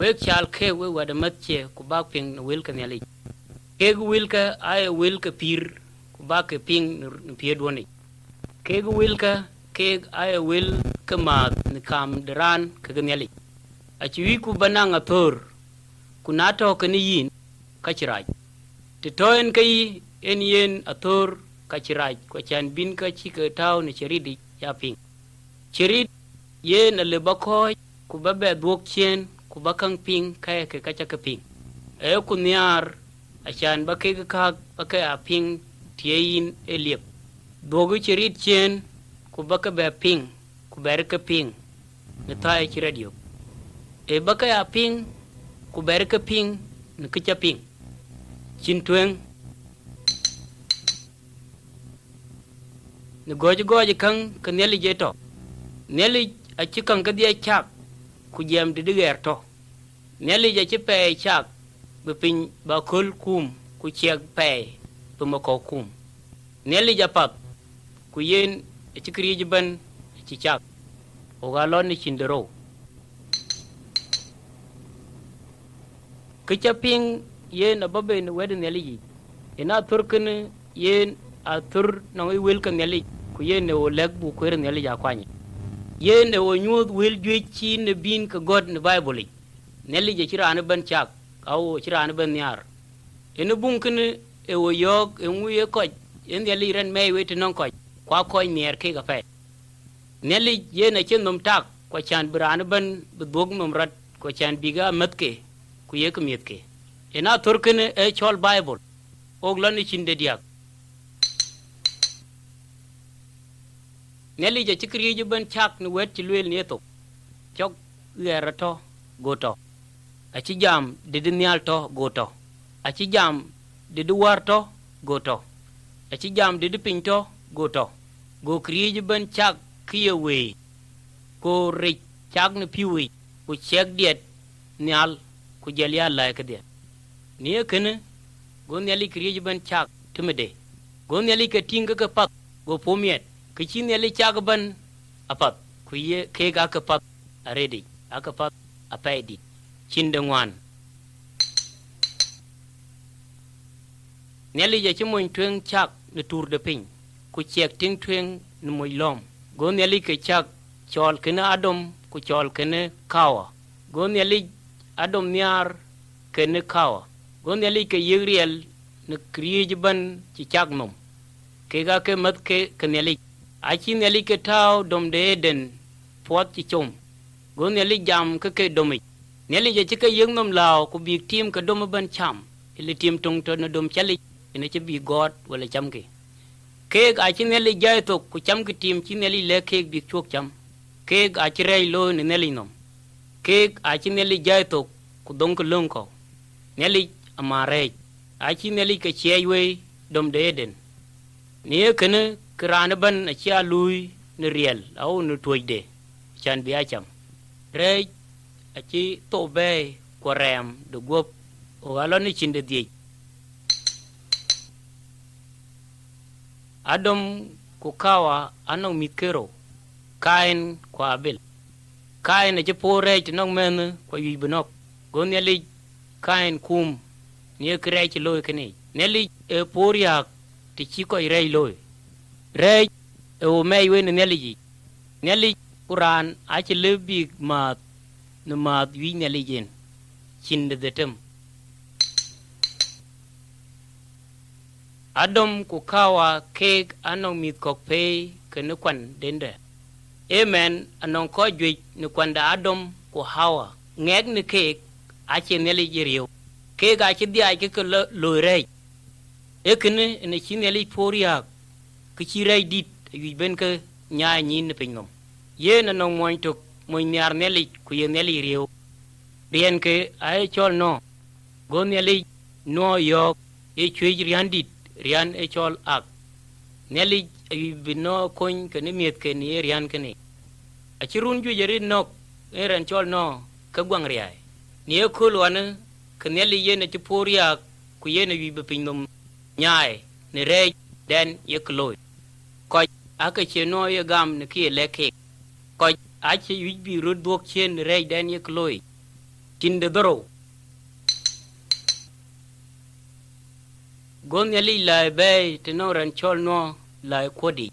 wek chal ke we wada matche ku bak ping na wilka nyali ke wilka ay wilka pir ku bak ping na pir dwoni ke wilka ke ay wil kama ni kam dran ke nyali a chi wi ku bananga thor ku nato ke ni yin ka chiraj te toen kai en yen athor ka chiraj ko chan bin ka chi ke taw ni chiridi ya ping chirid yen le bako ku babe dwok chen ku bakang ping kaya ke kacha ke ping e ku niar achan ba ke ka ba ke a ping tiein eliep dogu chirit chen ku baka be ping ku ber ke ping ne tai chi radio e baka a ping ku ber ke ping ne kicha ping chin twen ne goji kan ke neli jeto neli a chikan ka dia chak ku jem de diger to neli ja chi pe chak be pin ba kol kum ku chek pe be mo ko kum neli ja pap ku yen chi kri ji ban chi chak o ga lon ni chindero ke cha ping yen ababe ne wed neli ji ina turkin yen a tur no i wel kan neli ku yen ne o leg bu ko neli ja kwani yen e o nyuot wel jwechi ne bin ka god ne bible neli je chira ne ban chak aw chira ne ban yar ene bunkin e o yog e nguye ko en neli ren me we non ko kwa ko ner ke ga fe neli je ne chen nom tak ko chan brane ban dog nom rat ko chan biga matke ku ye kmiet ke ena turkin e chol bible oglan ni chinde diak neli je chikri je ban chak ni wet chi lwel ni to chok gera to goto achi jam de nyal to goto achi jam de war to goto achi jam de pin to goto go kri je ban chak kiye we ko ri chak ni piwi ku chek diet nyal ku jelia la ke de ni kene go neli kri je ban chak tumede go neli ke tinga ke pak go pomiet ke chin neli chak ban apat ku ye ke ga ke pat aredi akapat apaidi chin de ngwan neli je chimoin twen chak ne tur de pin ku chek ting twen ne moy lom go neli ke chak chol kene adom ku chol kene kawa go neli adom nyar kene kawa go neli ke yiriel ne kriej ban ci chak nom ke ga ke mat ke neli achi neli ke taw dom de den pot ci chom go neli jam ke domi neli je ke yung nom law ku bi tim ke dom ban cham ili tim tung to no dom chali ene ci bi god wala cham ke achi neli jay to ku cham ke tim ci neli le ke bi chok cham ke achi rei lo ne neli nom ke achi neli jay to ku dong ko lon ko neli amare achi neli ke cheywe dom de den ni kene krana ban achi alui ne riel au ne toide chan bi acham rei achi to be ko rem de gop o alo ni chinde di adom ku kawa anong mikero kain kwa abel kain achi pore tinong men ko yibnok go neli kain kum ni krei chi loy kene neli e poriak ti chi ko rei loy rei e o mei we neli kuran achi lebi ma no ma wi neli jen chinde detem adom ku kawa kek anong mit kok pe kene kwan dende amen anong ko jwi ni kwanda adom ku hawa ngek ni kek achi neli jeriyo kek achi dia ke lo rei ekene ne chi neli poriak ke chi rei dit wi ben ke nya nyin ne pinom ye na no moy tok moy nyar neli ku ye neli riyo rien ke ay chol no go neli no yo e chwe rian dit rian e chol ak neli wi bino kon ke ne miet ke ni rian ke ni a chi run ju yeri nok e ran chol no ka gwang riai ni e ko lwana ke neli ye ne chi poriak ku ye ne wi be pinom nyaai ne rei den ye kloy ko aka che no ye gam ne ki leke ko achi wi bi ro dok chen rei den ye kloy tin de doro gon yali lai be te no ran chol no lai kodi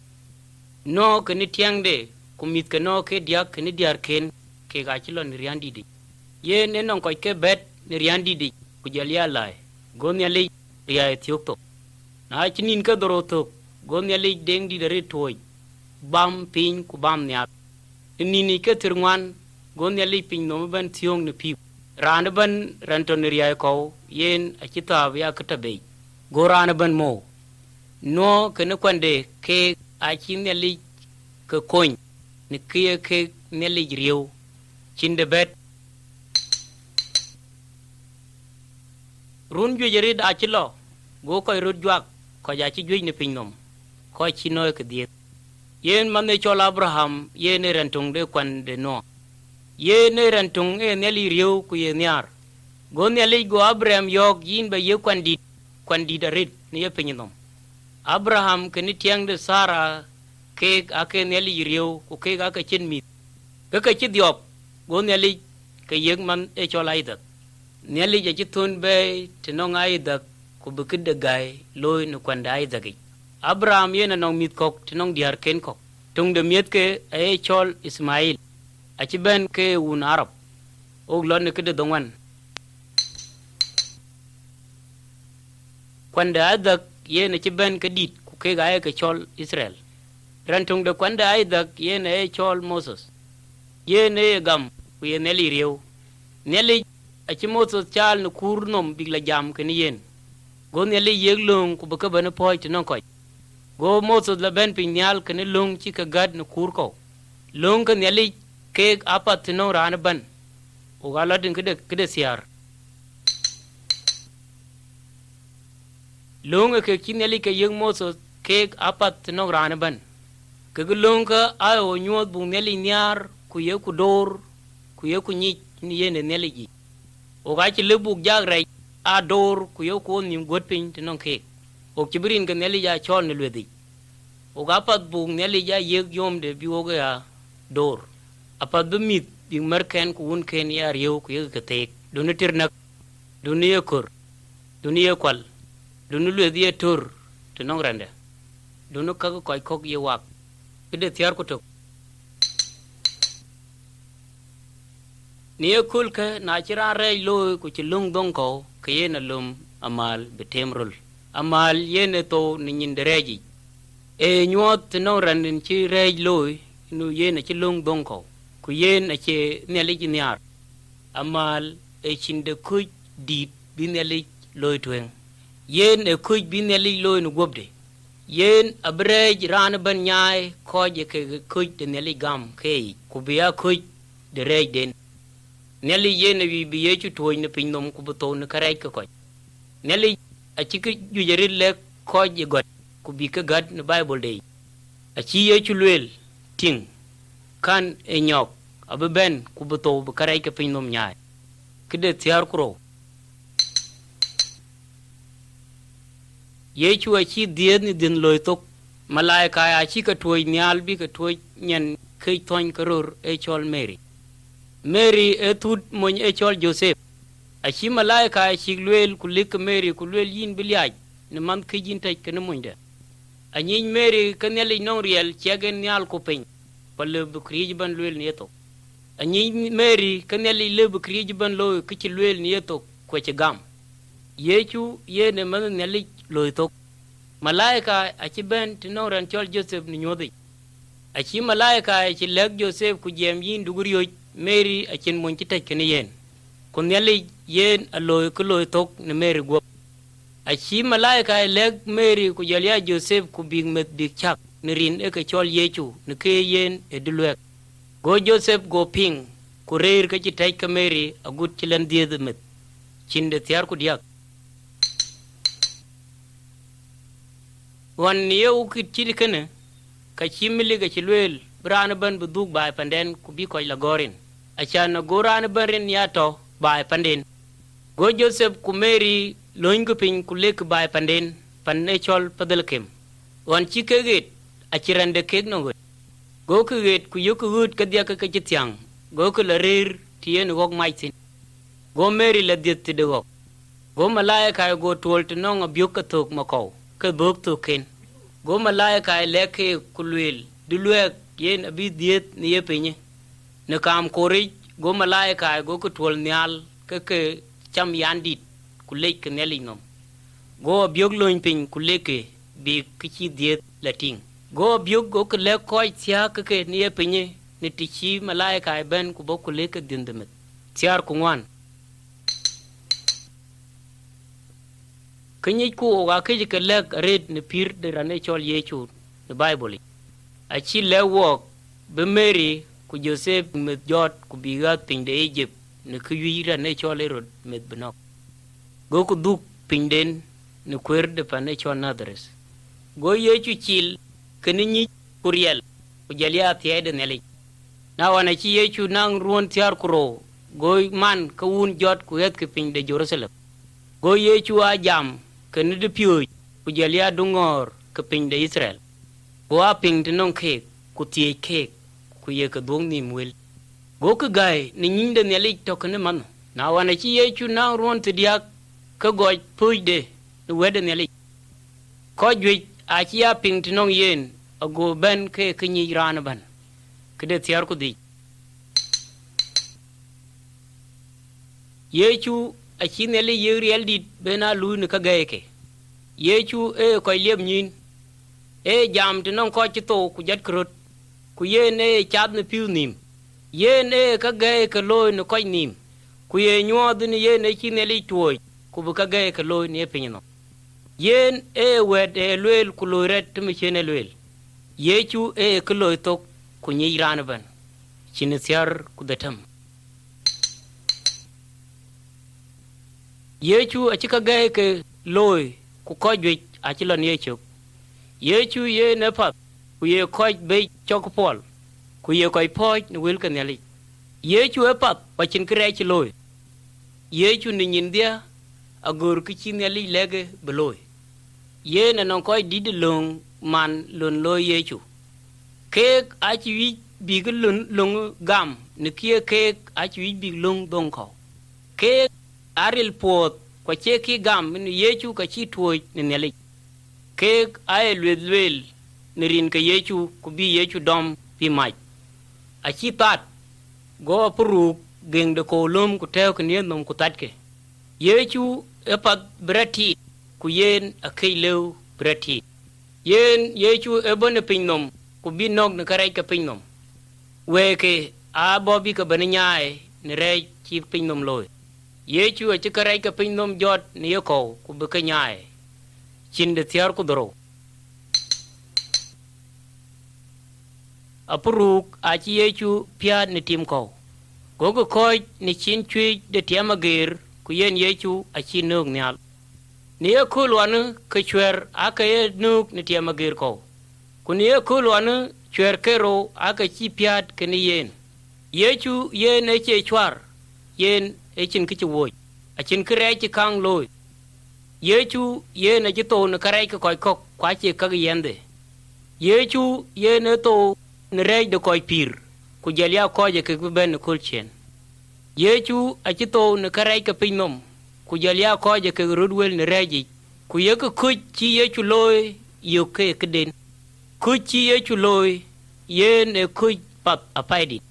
no ke ni tiang de kumit ke no ke dia ke ni diar ken ke ga chilo ni riandi di ye ne non ko ke bet ni riandi di ku jalia lai gon yali ria etiok to na chinin ka doro to gon yali deng di dare toy bam pin ku bam nya ni ni ke tirwan gon yali pin no ban tiong ni pi ran ban ran to ni ria ko yen a kita ya ka tabe gorana ban mo no ke ne kwande ke a chin yali ke koin ni ke neli riu chinde bet run ju jeri da chilo go ko rut juak ko ja chi juj ni pinnom ko chi noy ke diet yen man ne chol Abraham yen ne rentung de kwande no yen ne rentung e neli riu ku ye nyar go neli go Abraham yok yin be ye kwandi da rit ni ye pinnom Abraham ke ni tiang de Sara ke ake neli riu ku ke ga ka chin mi ke chi diop go neli ke yeg man e chol Isaac neli je chi tun be te no ngai da ku bu kid gai loy no kwanda Isaac Abraham yena no mit kok te no diar ken kok tung de miet ke e chol Ismail a chi ben ke un Arab og lon ne ke de dongwan kwanda Isaac yena chi ben ke dit ku ke ga ke chol Israel rantung de kwanda Isaac yena e chol Moses yene gam ku ye neli riu neli a chi Moses chal no kurnom bigla jam ke ni yen go neli yeg lung ku baka ban po ti non ko go Moses la ben pinyal ke ni lung chi ka gad no kur ko lung ke neli ke apat no ran ban o gala din ke de siar lung ke chi neli ke yeg Moses ke apat no ran ban ke lung ka ayo nyot bu neli nyar ku ye ku dor ku ye ku ni yene neli ji o ga ci lebu jagray a dor ku ye ko ni got pin ti non ke o ci birin ke neli ja chol ne ledi o ga pat bu neli ja ye yom de bi o ga dor apat bu mit bi merken ku un ken ya rew ku ye ke tek do ne tir nak do ne kor do ne kwal do ne ledi e tor ti non rende do ne ka ko ko ye wak ke de tiar ko to niye kulke na chira re lo ku chilung dong ko ke na lum amal betemrul amal yene to ni nyindereji e nyot no randin chi re lo nu yene chilung dong ko ku yene che neli nyar amal e chinde ku di bineli lo twen yen e ku bineli lo nu gobde yen abrej ran ban nyai ko je ke ku de neli gam ke ku biya ku de re den neli yene wi bi yechu toy ne pinnom ku buto ne karay ko neli a chiki jujeri le ko je got ku bi ka gad ne Bible day a chi yechu lwel ting kan e nyok aben ku buto bu karay ka pinnom nyaay kide tiar kro yechu a chi died ni din loy tok malaika a chi ka toy nyal bi ka toy nyen kay ton karor e chol Mary etud mon e chol Joseph a chi malaika a chi lwel ku lik Mary ku lwel yin bilyaj ne man ke jin tay ke ne monda a nyin Mary ke ne le non riel chegen nyal ko pen pale bu krij ban lwel ne to a nyin Mary ke ne le bu krij ban lo ke chi lwel ne to ko ci gam yechu ye ne man ne le lo to malaika a chi ben ti non ran chol Joseph ni nyodi a chi malaika a chi leg Joseph ku jem yin duguriyo Mary a chin mon ci tej ken yen kun yali yen a loy ko loy tok ne Mary go a chi malaika leg Mary ku yalia Joseph ku big met big chak ne rin e ke chol yechu ne ke yen e dulwek go Joseph go ping ku reer ke ci tej ka Mary a gut ci len died met cin de tiar ku diak wan yew ki ci kene ka ci mili ga ci lwel brana ban bu dug bay panden ku bi ko la gorin achana gorana barin yato bay panden go Joseph ku Mary loñ ko pin ku lek bay panden pan ne chol padalkem wan ci keget a ci rande keg no go keget ku yoku gut ka dia ka ci tiang go ko la rir tien wok maitin go Mary la diet ti de go malaika go tol to no abiok ka tok mako ka bok to ken go malaika leke kulwel dulwe yen abi diet ni ye penye ne kam kori go malaika go ko tol nyal ke cham yandit kulek ke nelinom go abiok loin pin kuleke bi kichi diet lating go abiok go ke le ko tia ke ni ye penye ni tichi malaika ben ku bok kuleke dindemet tiar ku ngwan Kenyi ku ga ke ke lek red ne pir de rane chol yechu the bible a chi le wo be Mary ku Joseph met jot ku biga pin de Egypt ne ku yira ne chol erod met benok go ku duk pin den ne kwer de pa ne chol nadres go yechu chil kenyi kuriel ku jalia tiede ne le na wana chi yechu nang ruon tiar kuro go man ku un jot ku het ke pin de Jerusalem go yechu a jam ken de piu ku jalia dungor ke pin de Israel go a pin de non ke ku tie ke ku ye ke dong ni mwel go ke gai ni nyinde ne le to ken man na wana chi yechu na ron te dia ke go pu de wede ne le ko jwe a chi a pin de non yen a go ben ke ni ran ban ke de tiar ku di yechu a chinele yeriel dit bena lu ne ka gaeke yechu ko leb nyin jam de non ko chito ku jet krut ku yene chad ne piu nim yene ka gaeke lo ne ko nim ku ye nyod ne yene chinele tuoi ku bu ka gaeke lo ne pinno yen wed lwel ku lo ret me chene lwel yechu ko lo to ku nyi ran ban chinesiar ku datam yechu a chika gae ke loy ku ko jwe a chilon yechu ye ne pat ku ye ko be chok pol ku ye ko poj ne wil kan yali yechu e pat pa chin kre chi loy yechu ni ndia agor ki chin yali lege beloy ye ne non ko did long man lon loy yechu ke a chi wi bi lon long gam ne kie ke a chi wi bi long don ko ke aril pot ko cheki gam ni yechu ka chi tuoi ni nele ke ay lwel ni rin ka yechu ku bi yechu dom pi mai a chi tat go puru geng de ko lum ku tew ke ni nom ku tatke yechu e pat brati ku yen a kai lew brati yen yechu e bon pin nom ku bi nog ne karai ka pin nom we ke a bobi ka ban nyaai ni re chi pin nom loy yechu a chikarai ka pin nom jot ni ko ku be ka nyaai chin de tiar ku dro apuruk a chi yechu pia ni tim ko go ni chin chui de tiama ger ku yen yechu a chi nog nyal ni ko lwan ka chwer a ka ye nog ni tiama ger ko ku ni ko lwan chwer kero a ka chi pia ke ni yen yechu yen e che chwar yen chin ki woi a chin kre chi kang loy yechu ye na ji to na kare ka koi kok kwa che ka yende yechu ye na to ne re de koi pir ku jelia ko je ke ben kul chen yechu a ji to na kare ka pinom ku jelia ko je ke rudwel ne reji ku ye ku chi yechu loy yo ke den ku chi yechu loy ye ne ku pap apaidi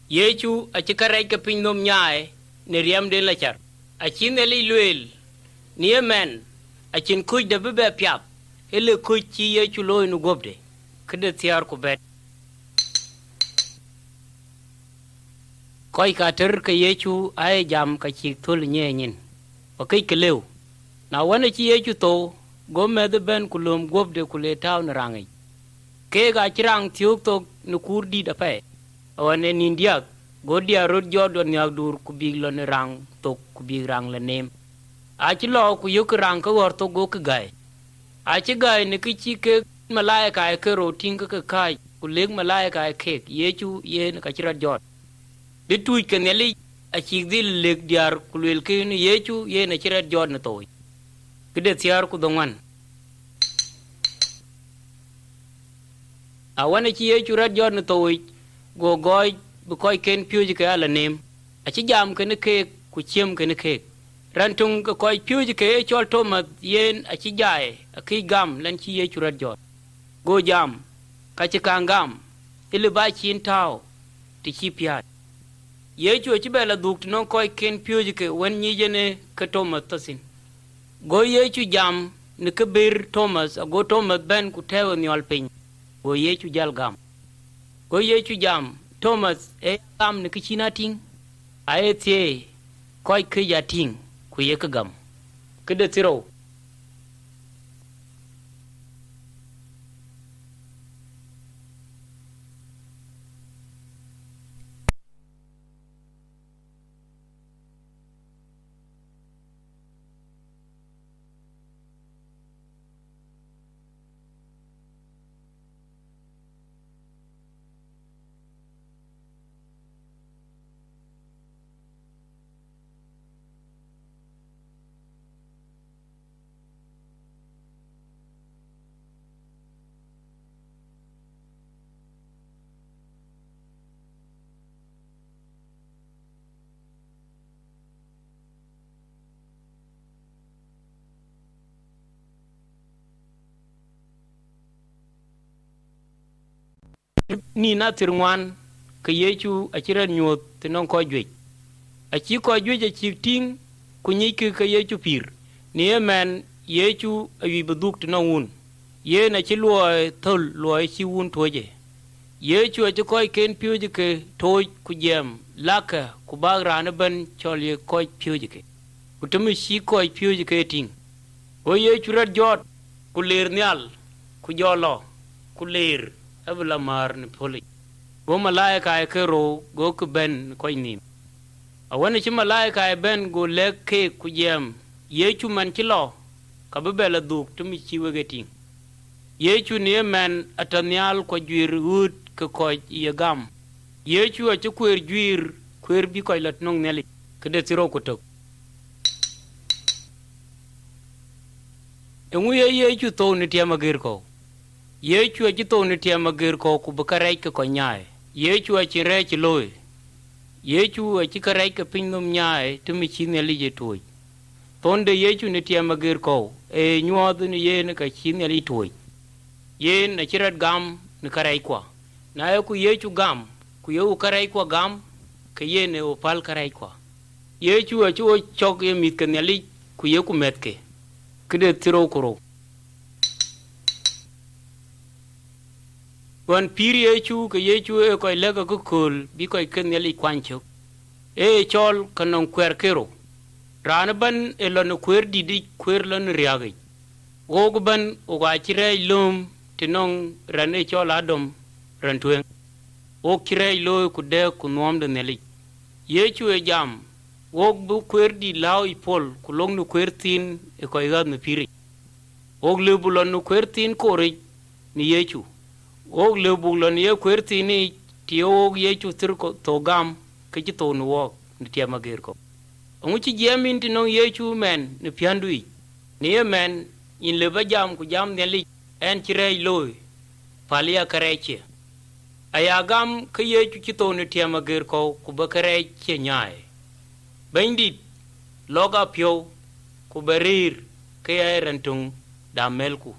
yechu a chi kare ka pinom nyae ne riam de la char a chin le lwel ni men a chin kuj de be piap ele kuj chi ye chu loy nu gobde kede tiar ku bet koy ka ter ke yechu ay jam ka chi thul nye nyin o kai kelew na wana chi yechu to go med ben kulum gobde kule taw na rangi ke ga chirang tiok to nu kurdi da pe wane nindia godia rod jodon yak dur ku biglo ne rang to ku big rang le nem a chi lo ku yuk rang ka wor to go ka gai a chi gai ne ki chi ke malaika ke ro ting ka kai ku leg malaika ke yechu ye ne ka chira jot de tu ke ne li a chi dil leg diar ku lel ke ne yechu ye ne chira jot ne to ke de tiar ku dongan a wane chi yechu rat jot ne to go goy bu koy ken piu ji ka ala nem a chi jam ke ne ke ku chiêm cái khe ran tung ko koi piu ji ke chol Thomas yen a chi jai a ki gam len chi ye chu rat jot go jam ka chi kang gam ile ba chin tao ti chi pia ye chu chi bela duk non koi ken piu ji ke wen ni jene ka Thomas tasin go ye chu jam ne ke bir Thomas a go Thomas ben ku tewo ni al pin go ye chu jal gam go ye chu jam Thomas e gam ne ki china ting a e tie koi ke ya ting ku ye ka gam ke de tiro ni na tirwan ke ye chu a chiran nyot te non ko jwe a chi ko jwe je chi ting ku ni ke ye chu pir ni men ye chu a wi buduk te non un ye na chi lo thol lo chi un toje ye chu a chi ko ken piu je ke toj ku jem laka ku bagra na ban chol ye ko piu je ke ku tumi shi ko piu je ke ting o ye chu rat jot ku ler nyal ku jolo ku ler abla mar ni poli go malaika ke ro go ku ben ko ni a woni chi malaika ben go le ke ku jem ye chu man chi lo ka be bela duk tumi chi wegeti ye chu ne men atanyal ko jwir hut ko ko ye gam ye chu a chu kwer jwir kwer bi ko lat nong neli ke de tiro ko to engu ye chu to ni tiama gir ko ye chu a to ni tiama gir ko ku bakare ko nyae ye chu a chi re chi loy ye chu a chi kare ke pin num nyae tumi chi ne li je toy tonde ye chu ni tiama gir ko e nyod ni ye ne ka chi ne li toy ye na chirat gam ni kare kwa na ye ku ye chu gam ku ye u kare kwa gam ke ye ne o pal kare kwa ye chu a chu chok ye mit ke ne li ku ye ku met ke kede tiro koro wan piri ye chu ke ye chu e ko lega ko kol bi ko ken ne li kwancho e chol kanon kwer kero ran ban e lon kwer didi kwer lon riagi go ban o ga chire lum tinong ran e chol adom ran tuen o kire lo ku de ku nom de ne li ye chu e jam og bu kwer di law ipol ku long nu kwer tin e ko ga no piri og le bu lon nu kwer tin ko ri ni ye chu og le bu lon ye kwer tin ni ti og ye chu tir ko to gam ke ti to nu wo ni ti ma ger ko ngu ci jemin ti non ye chu men ni piandui ni ye men in le ba jam ku jam ne li en ci rey loy palia kareche aya gam ke ye chu ti to ni ti ma ger ko ku ba kareche nyae bandit loga pio ku berir ke rantung da melku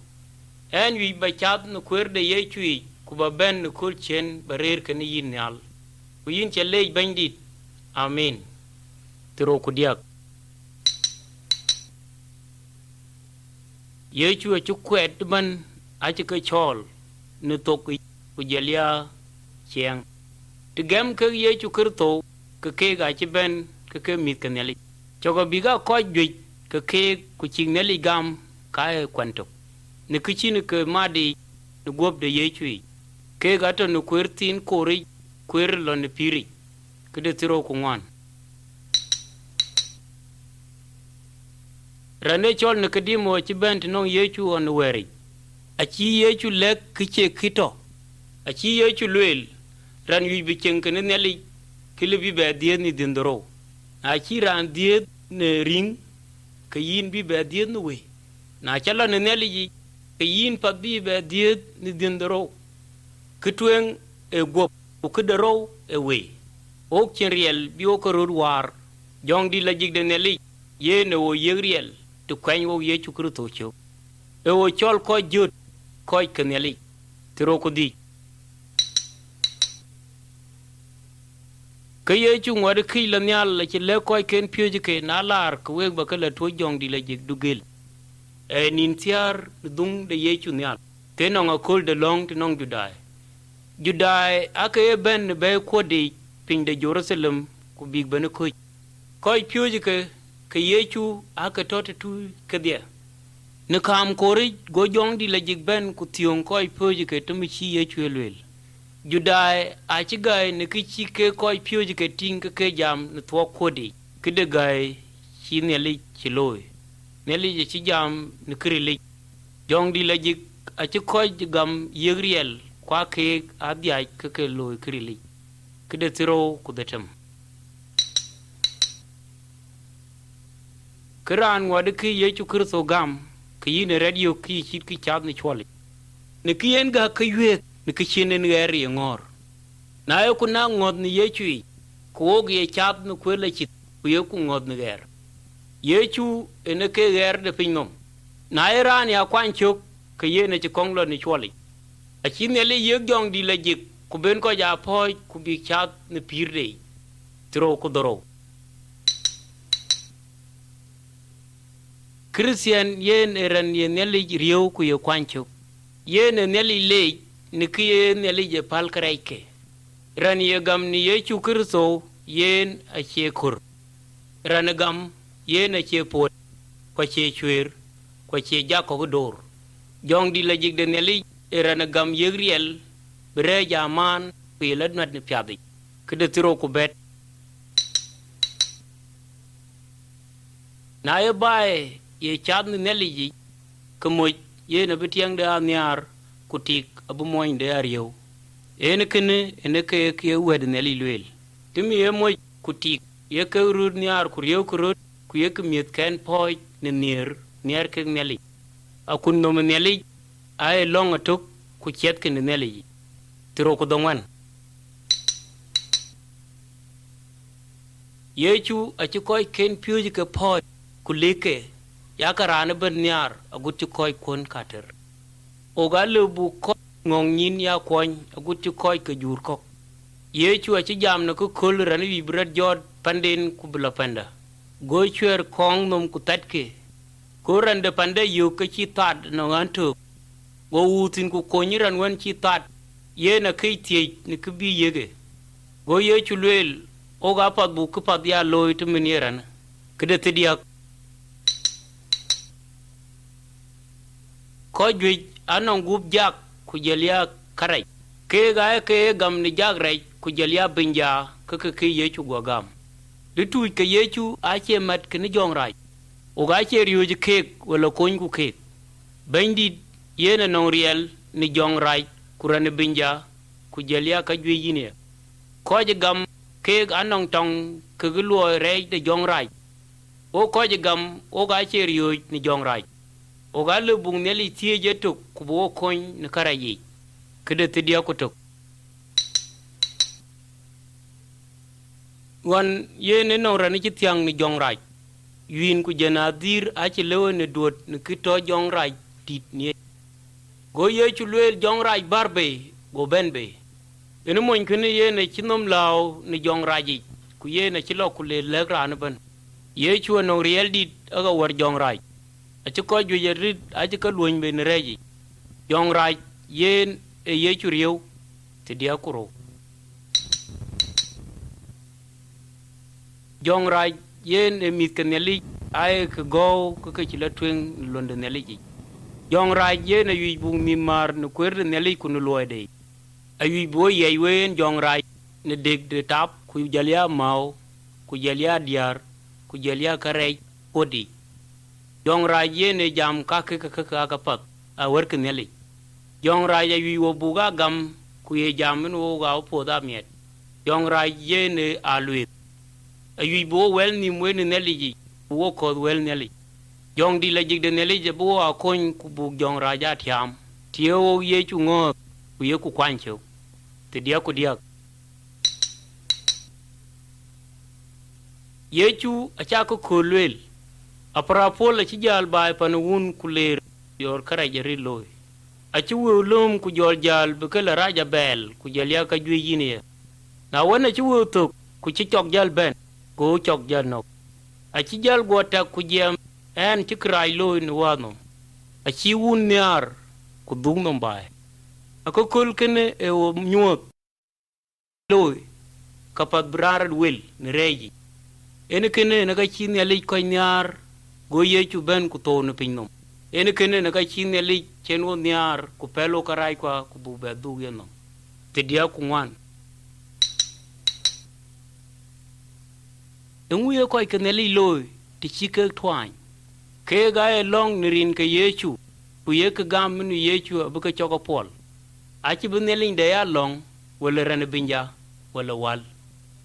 en wi ba chat no kwerde ye chui ku ba ben no kul chen berir ke ni yinal ku yin chele bandit amen tro ku diak ye chu chu kwet ban a chi ke chol no to ku jelia cheng tigam ke ye chu kurto ke ga chi ben ke mit ke neli chogo biga ko jui ke ku ching neli gam ka e kwanto ne kichini ke madi no gob de yechui ke gato no kwertin kori kwer lo ne piri ke de tiro ku ngwan rane chol ne kedimo chi bent no yechu on weri a chi yechu lek kiche kito a chi yechu lwel ran yu bi chen ke neli kile bi be die ni dindoro a chi ran die ne ring ke yin bi be die no we na chala ne neli ke yin pa bi be die ni dindoro kitwen e gop ku kidero e we o chen riel bi o ko war jong di la jig de neli ye ne wo yegriel to kwen wo ye chukru to cho e wo chol ko jut ko keneli tro ko di ke ye chu ngwade ki la nyal la ci le ko ken pyeje ke na lar ko we ba kala to jong di la jig dugel e nin tiar dung de ye chu nyal te no ngakol de long te nong judai ake ben be ko de pin de Jerusalem ku big ben ko pyeje ke ye chu ake tote tu ke dia ne kam kori go jong di la jig ben ku tion ko pyeje ke to mi chi ye chu elwel judai a ci gay ne ki ci ke ko pyeje ke ting ke jam ne to ko de ke de gay chi ne li ci loy ne li ci jam ne kri li jong di la jig a ci ko gam yegriel kwa ke adia ke loy kri li ke de tiro ku de tem kran wade ki ye chu kirso gam ki ne radio ki chit ki chat ne chwali ne ki en ga ke yek ne ki chinen ngeri ngor na yo ku na ngod ni ye chui ko ge chat no ko le chit ku ye ku ngod ne ger ye chu ene ke ger de pinom na iran ya kwan chuk ke ye ne chi konglo ni chwali a chin ne le ye jong di la jik ku ben ko ja poi ku bi chat ne pir de tro ku doro Christian yen eran ye neli riyo ku ye kwancho ye ne neli le ni ki ye neli je pal kraike ran ye gam ni ye chu kirso yen a che kur ran gam yen a che pot ko che chwer ko che ja ko dor jong di la jig de neli ran gam ye riel bre jaman ku ye lad mat ni pyadi kede tiro ku bet na ye bae ye chad ni neli ji kemoy ye na betiang de anyar kutik abu moy de ariyo ene kene ene ke wed neli lwel timi ye moy kutik ye ke rud nyar kuriyo kurut ku ye ke miet ken poy ne nier ke neli akun no neli ay long atuk ku chet ke neli tiro ko dongwan ye chu a ci koy ken pyuji ke poy ku leke ya karana ben nyar agutti koy kon kater o galu bu ko ngong nyin ya koñ agutti koy ke jur ko ye chu ci jam na ko kol ran wi brat jod pandin ku bla panda go chwer kong nom ku tatke ko ran de pande yu ke ci tad no antu go wutin ku konyiran wan ci tad ye na kai tie ni ku bi yege go ye chu lel o ga pat bu ku pat ya loy to miniran kede tidia ko juj anon gub jak ku jelia karai ke ga ke gam ni jak rai ku jelia binja ke yechu go gam litu ke yechu a che mat ke ni jong rai o ga che riyo je ke wala kon ku ke bandi yena non riel ni jong rai ku ran binja ku jelia ka juj yine ko je gam ke anon tong ke luo rai de jong rai o ko je gam o ga che riyo ni jong rai o galu bung neli tie jetuk ku bo koñ ne karayi kede tidia ko tok wan yene no ran ci tiang ni jong raj yin ku jenadir a ci lewo ne dot ne kito jong raj tit ni go ye ci lel jong raj barbe go benbe ene moñ kene yene ci nom law ni jong raji ku yene ci lokku le legrana ban ye ci wono riel dit aga war jong raj ci ko ju yerit a ci ka luñ be ne reji jong raj yen e ye ci rew te dia kuro jong raj yen e mit ke neli ay ke go ko ci la twen londe neli ji jong raj yen e wi bu mi mar ne kwerde neli ku no loede ay bo ye wen jong raj ne deg de tap ku jalia maw ku jalia diar ku jalia kare odi jong raj yene jam ka pat a werk neli jong raj wi wo buga gam ku ye jam no ga po da miet jong raj yene alwe wi bo wel ni mo ne neli ji wo ko wel neli jong di la jig de neli je bo a kon ku bu jong raj atiam tiyo ye chu ngo ku ye ku kwancho te dia ku dia Yechu achako kolwel aprapol achi jal bai panun kuler yor karajari loy achi wulum ku jol jal bekala raja bel ku jal ya ka jwi yini na wana chi wuto ku chi chok jal ben go chok jal no achi jal gota ku jam en chi krai loy ni wano achi wun nyar ku dung nom bai ako kol kene e o nyot loy kapat brar wel ni reji ene kene na ka chi ne le ko nyar go yechu ben ku to no pinnom ene kene na ka chi ne le chen wo nyar ku pelo karai kwa ku bu be du yeno te dia ku wan enguye ko kene le loy ti chi ke twan ke ga e long nirin ke yechu ku ye ka gam nu yechu abu ka choko pol achi bu ne le de ya long wala ran binja wala wal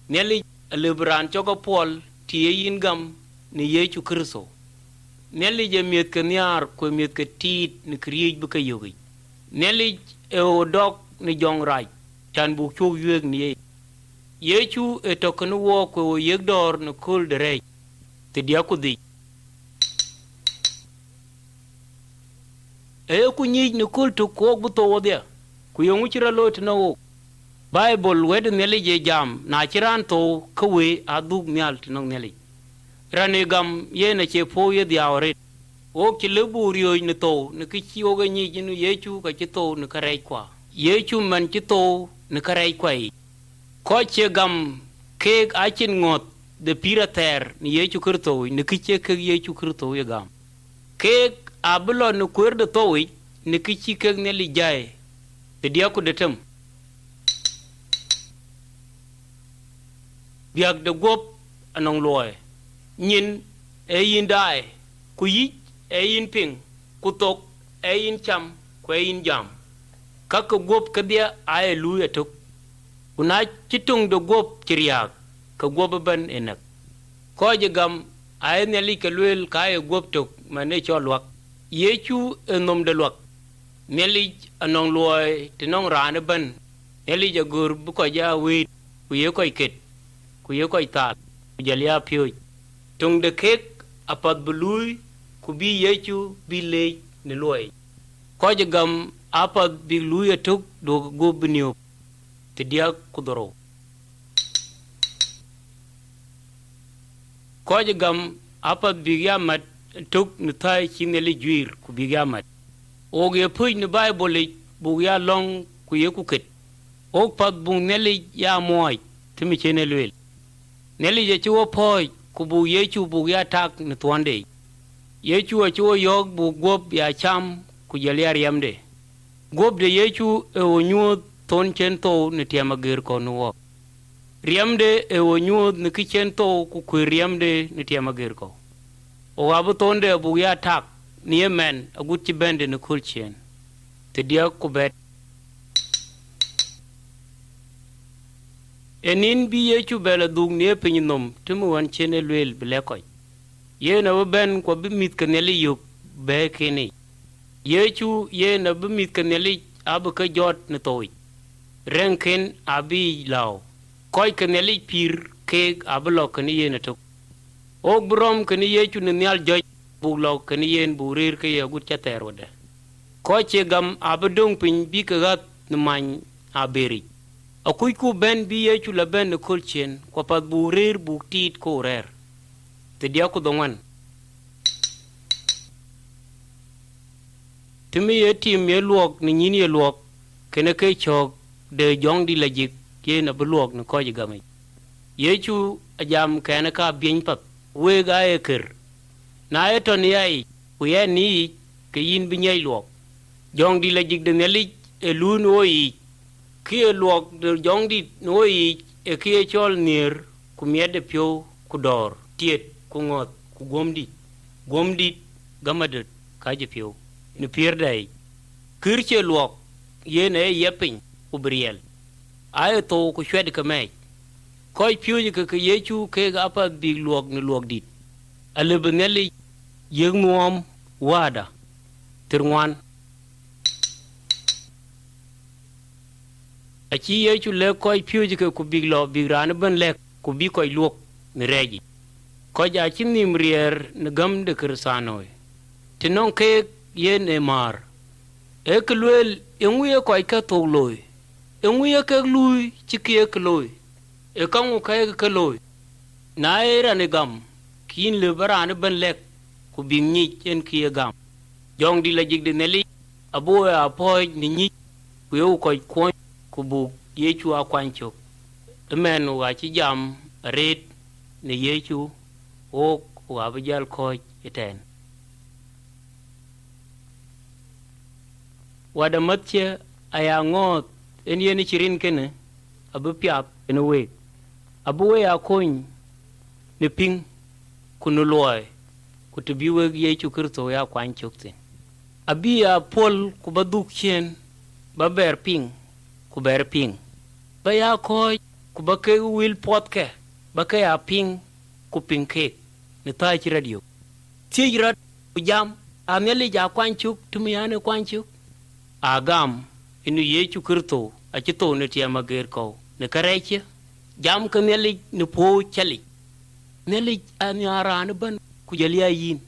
ne le lebran choko pol ti yin gam ni yechu kristo neli je miet ke nyar ko miet ke tit ni kriej bu ka yogi neli e o dok ni jong raj chan bu chu yeg ni yechu e to kan wo ko yeg dor no kul de re te dia ku di e ku ni ni kul to ko bu to dia ku yongu chira lot na wo bible wed neli je jam na chiran to ko we adug nyal tinong neli ranegam yena che po ye diawre o ki leburio ni to ni ki chiwo ga ni jinu yechu ka chi to ni kare kwa yechu man chi to ni kare kwa ko che gam ke achin ngot de pirater ni yechu kurto ni ki che ke yechu kurto ye gam ke ablo ni kur de to ni ki chi ke ne li jae te dia ku de tem biak de gop anong loe nyin e yin dai ku yi e yin ping ku tok e yin cham ku e yin jam kak gop ka dia ay lu ya tok una chitung do gop chiriak ka gop ban enak ko je gam ay ne li ka luel ka e gop tok mane cho lwak yechu enom de lwak ne li anong loy tinong ran ban ne li ja gur bu ko ja wi ku ye ko ket ku ye ko ta ku jalia pyo tung de kek apat bului ku bi yechu bi le ni loy ko je gam apat bi lui atuk do go bniu te dia ku doro ko je gam apat bi yamat tuk ni tai chineli juir ku bi yamat o ge puj ni bible bu ya long ku ye ku ket o pat bu neli ya moy timi chenelwel neli je chuo poi ku bu yechu bu ya tak ni twande yechu a chuo yog bu gop ya cham ku jeliar yamde gop de yechu e onyu ton chen to ni tiama ger ko no riamde e onyu ni kichen to ku ku riamde ni tiama ger ko o abu tonde bu ya tak ni yemen agut ci bende ni kulchen te dia ku bet enin bi yechu bela dug ne pinnom tumu wan chene lwel blekoy yena wo ben ko bi mit kaneli yuk be kini yechu yena bi mit kaneli ab ka jot ne toy renken abi law koy kaneli pir ke ablo kani yena to o brom kani yechu ne nyal joj bu law kani yen bu rir ke yagut cha terode ko che gam abdung pin bi ka gat ne man aberi akuy ku ben bi yechu la ben kulchen ko pat bu rir bu tit ko rer te dia ku dongan timi yetim ye luok ni nyin ye luok kene ke chok de jong di lajik ye na bu luok ni ko ji gamay yechu ajam kene ka bien pat we ga e ker na eton yai ku ye ni ke yin bi nyai luok jong di lajik de neli e lu no yi ki luok de jong di no yi e ki chol nir ku miede pyo ku dor tiet ku ngot ku gomdi gamadet kaje pyo ni pierdai kirche luok yene yepin ku briel ay to ku shwed ka mai koy pyo ji ka yechu ke ga pa bi luok ni luok dit ale beneli yegnuam wada tirwan achi yechu le koy pyo ji ka ku bi lo bi ran ben le ku bi koy luok ni reji ko ja chi nim rier ne gam de krisanoi tinon ke yen e mar e klwel enguye ko ka to loy enguye ke lui chi ke loy e kangu ke loy na era ne gam kin le barane ben lek ku bing ni chen ki gam jong di la jig de neli abo a poy ni ni ku yo ko ko ku bu yechu a kwancho men wa chi jam red ne yechu o wa bajal ko iten wada matche aya ngot en yen chirin kene abu piap en we abu we a koin ne ping kunu loy ku tibi we yechu kirto ya kwancho tin abi a pol ku baduk chen ba ber ping ku ber ping ba ya ko ku ba ke wil potke ba ke a ping ku ping ke ne ta chi radio ti rat ku jam a meli ja kwanchuk tumi ane kwanchuk a gam inu yechu kirto a chito ne tia mager ko ne kareche jam ka meli ne po chali meli an yara ne ban ku jaliya yin